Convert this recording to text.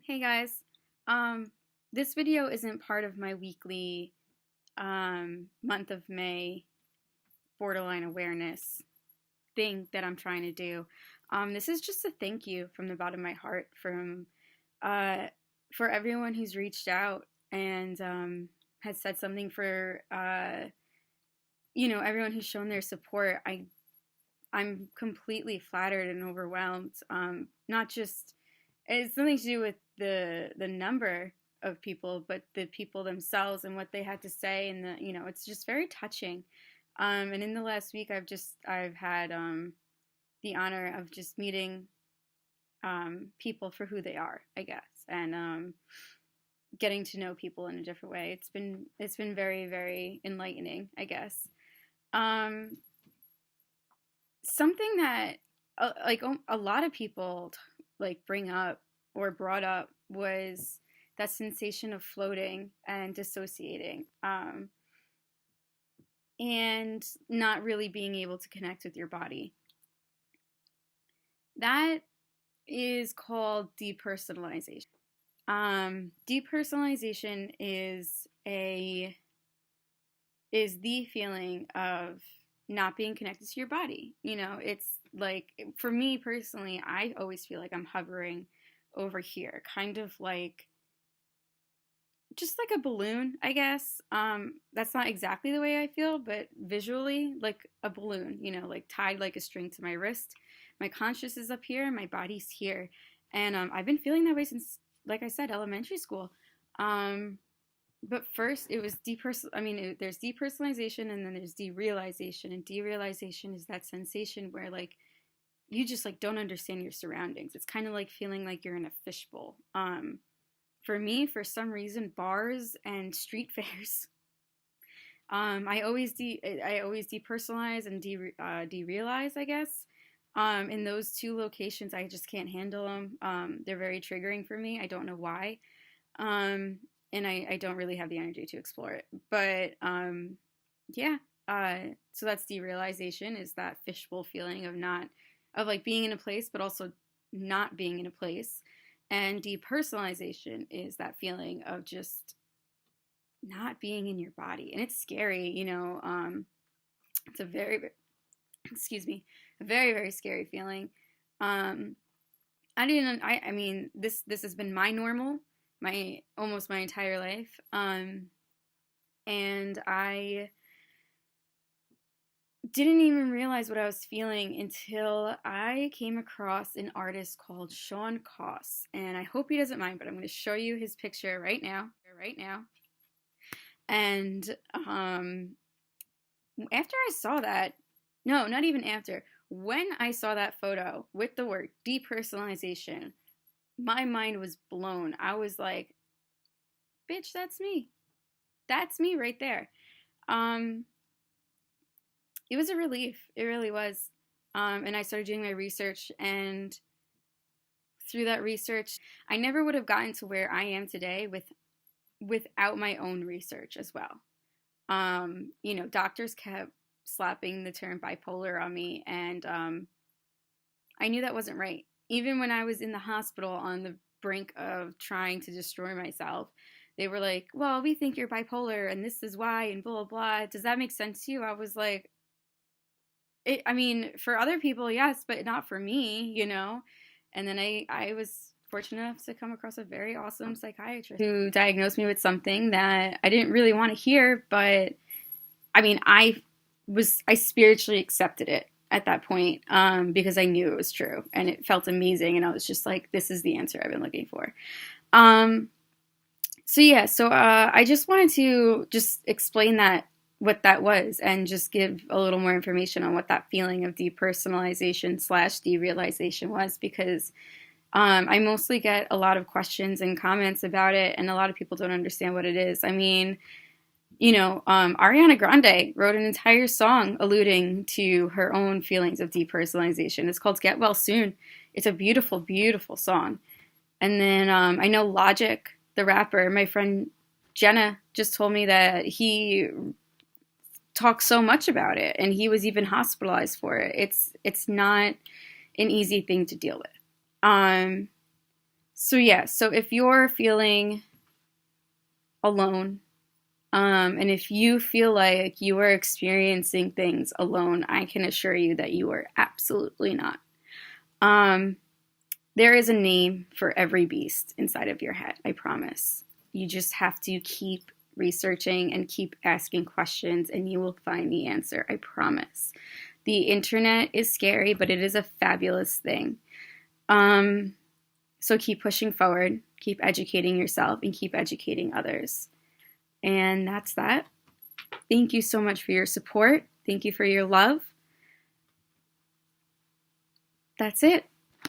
Hey guys, this video isn't part of my weekly month of May borderline awareness thing that I'm trying to do. This is just a thank you from the bottom of my heart uh, for everyone who's reached out and has said something for everyone who's shown their support. I'm completely flattered and overwhelmed. Not just It's nothing to do with the number of people, but the people themselves and what they had to say, and it's just very touching. And in the last week, I've had the honor of just meeting people for who they are, I guess, and getting to know people in a different way. It's been very, very enlightening, I guess. Um, Something that a lot of people bring up or brought up was that sensation of floating and dissociating, and not really being able to connect with your body. That is called depersonalization. Depersonalization is the feeling of not being connected to your body. It's like, for me personally, I always feel like I'm hovering over here, kind of like just like a balloon, I guess. That's not exactly the way I feel, but visually, like a balloon, like tied like a string to my wrist. My conscious is up here, and my body's here. And I've been feeling that way since, like I said, elementary school. But first, it was there's depersonalization, and then there's derealization. And derealization is that sensation where, like, you just, like, don't understand your surroundings. It's kind of like feeling like you're in a fishbowl. For me, for some reason, bars and street fairs. I always depersonalize and derealize, I guess. In those two locations, I just can't handle them. They're very triggering for me. I don't know why. And I don't really have the energy to explore it. But yeah, so that's derealization, is that fishbowl feeling of like being in a place, but also not being in a place. And depersonalization is that feeling of just not being in your body. And it's scary, it's a very, excuse me, a very, very scary feeling. I mean, this has been my normal, almost my entire life. And I didn't even realize what I was feeling until I came across an artist called Sean Koss. And I hope he doesn't mind, but I'm going to show you his picture right now. And after I saw that, no, not even after, when I saw that photo with the word depersonalization, my mind was blown. I was like, bitch, that's me. That's me right there. It was a relief. It really was. And I started doing my research, and through that research, I never would have gotten to where I am today without my own research as well. Doctors kept slapping the term bipolar on me, and I knew that wasn't right. Even when I was in the hospital on the brink of trying to destroy myself, they were like, well, we think you're bipolar, and this is why, and blah, blah, blah. Does that make sense to you? I was like, for other people, yes, but not for me, And then I was fortunate enough to come across a very awesome psychiatrist who diagnosed me with something that I didn't really want to hear, but I spiritually accepted it at that point, because I knew it was true, and it felt amazing, and I was just like, this is the answer I've been looking for. So I just wanted to just explain what that was, and just give a little more information on what that feeling of depersonalization / derealization was, because I mostly get a lot of questions and comments about it, and a lot of people don't understand what it is. Ariana Grande wrote an entire song alluding to her own feelings of depersonalization. It's called Get Well Soon. It's a beautiful, beautiful song. And then I know Logic, the rapper, my friend Jenna just told me that he talks so much about it, and he was even hospitalized for it. It's not an easy thing to deal with. So yeah, so if you're feeling alone, and if you feel like you are experiencing things alone, I can assure you that you are absolutely not. Um, there is a name for every beast inside of your head, I promise. You just have to keep researching and keep asking questions, and you will find the answer, I promise. The internet is scary, but it is a fabulous thing. So keep pushing forward, keep educating yourself, and keep educating others. And that's that. Thank you so much for your support. Thank you for your love. That's it.